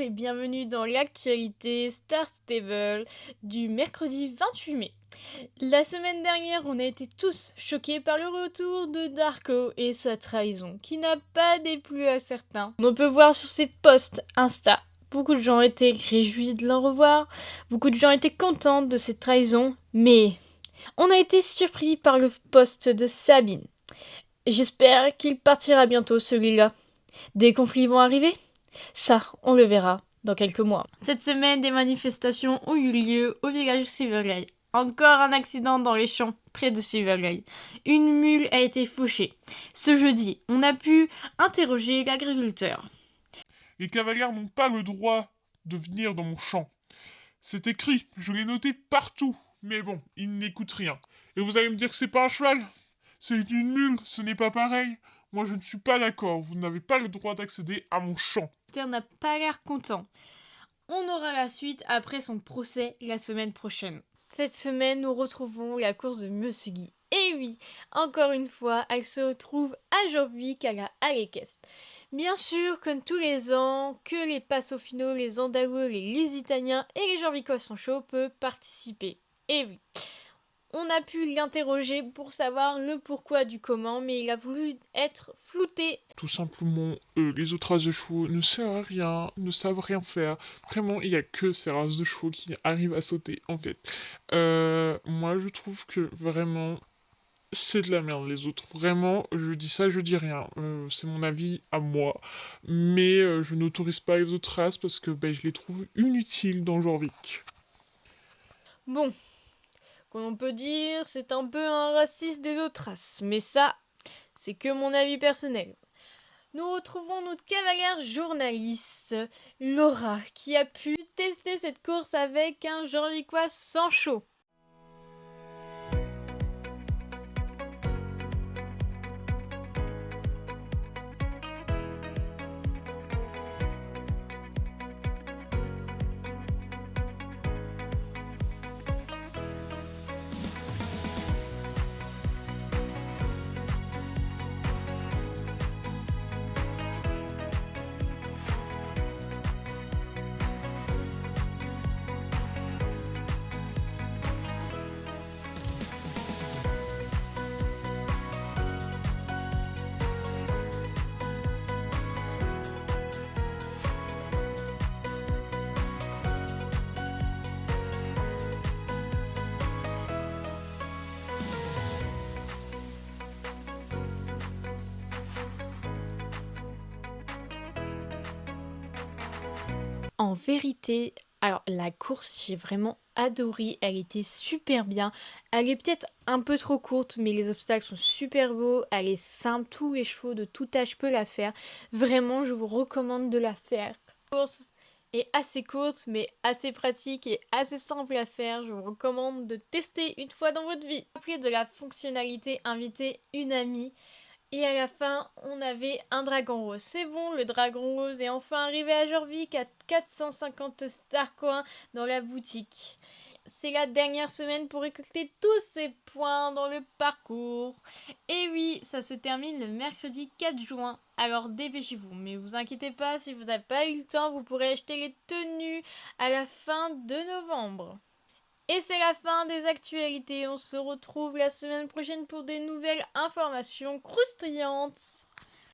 bonjour et bienvenue dans l'actualité Star Stable du mercredi 28 mai. La semaine dernière, on a été tous choqués par le retour de Darko et sa trahison, qui n'a pas déplu à certains. On peut voir sur ses posts Insta, beaucoup de gens étaient réjouis de le revoir, beaucoup de gens étaient contents de cette trahison, mais on a été surpris par le post de Sabine. J'espère qu'il partira bientôt celui-là. Des conflits vont arriver ? Ça, on le verra dans quelques mois. Cette semaine, des manifestations ont eu lieu au village de Silverglade. Encore un accident dans les champs près de Silverglade. Une mule a été fauchée. Ce jeudi, on a pu interroger l'agriculteur. Les cavaliers n'ont pas le droit de venir dans mon champ. C'est écrit, je l'ai noté partout. Mais bon, ils n'écoutent rien. Et vous allez me dire que c'est pas un cheval ? C'est une mule, ce n'est pas pareil. Moi je ne suis pas d'accord, vous n'avez pas le droit d'accéder à mon champ. Le n'a pas l'air content. On aura la suite après son procès la semaine prochaine. Cette semaine, nous retrouvons la course de Monsieur Guy. Et oui, encore une fois, elle se retrouve à Jorvik à la Allekest. Bien sûr, comme tous les ans, que les Passofino, les Andalous, les Lusitaniens et les Jorvikois sont chauds peuvent participer. Et oui, on a pu l'interroger pour savoir le pourquoi du comment, mais il a voulu être flouté. Tout simplement, les autres races de chevaux ne servent à rien, ne savent rien faire. Vraiment, il n'y a que ces races de chevaux qui arrivent à sauter, en fait. Moi, je trouve que vraiment, c'est de la merde, les autres. Vraiment, je dis ça, je dis rien. C'est mon avis à moi. Mais je n'autorise pas les autres races parce que je les trouve inutiles dans Jorvik. Bon, comme on peut dire, c'est un peu un raciste des autres races. Mais ça, c'est que mon avis personnel. Nous retrouvons notre cavalière journaliste, Laura, qui a pu tester cette course avec un Jorvikois sans chaud. En vérité, alors la course, j'ai vraiment adoré, elle était super bien. Elle est peut-être un peu trop courte, mais les obstacles sont super beaux, elle est simple, tous les chevaux de tout âge peuvent la faire. Vraiment, je vous recommande de la faire. La course est assez courte, mais assez pratique et assez simple à faire. Je vous recommande de tester une fois dans votre vie. Après de la fonctionnalité, inviter une amie. Et à la fin, on avait un dragon rose. C'est bon, le dragon rose est enfin arrivé à Jorvik à 450 star coins dans la boutique. C'est la dernière semaine pour récolter tous ces points dans le parcours. Et oui, ça se termine le mercredi 4 juin. Alors dépêchez-vous, mais vous inquiétez pas, si vous n'avez pas eu le temps, vous pourrez acheter les tenues à la fin de novembre. Et c'est la fin des actualités. On se retrouve la semaine prochaine pour des nouvelles informations croustillantes.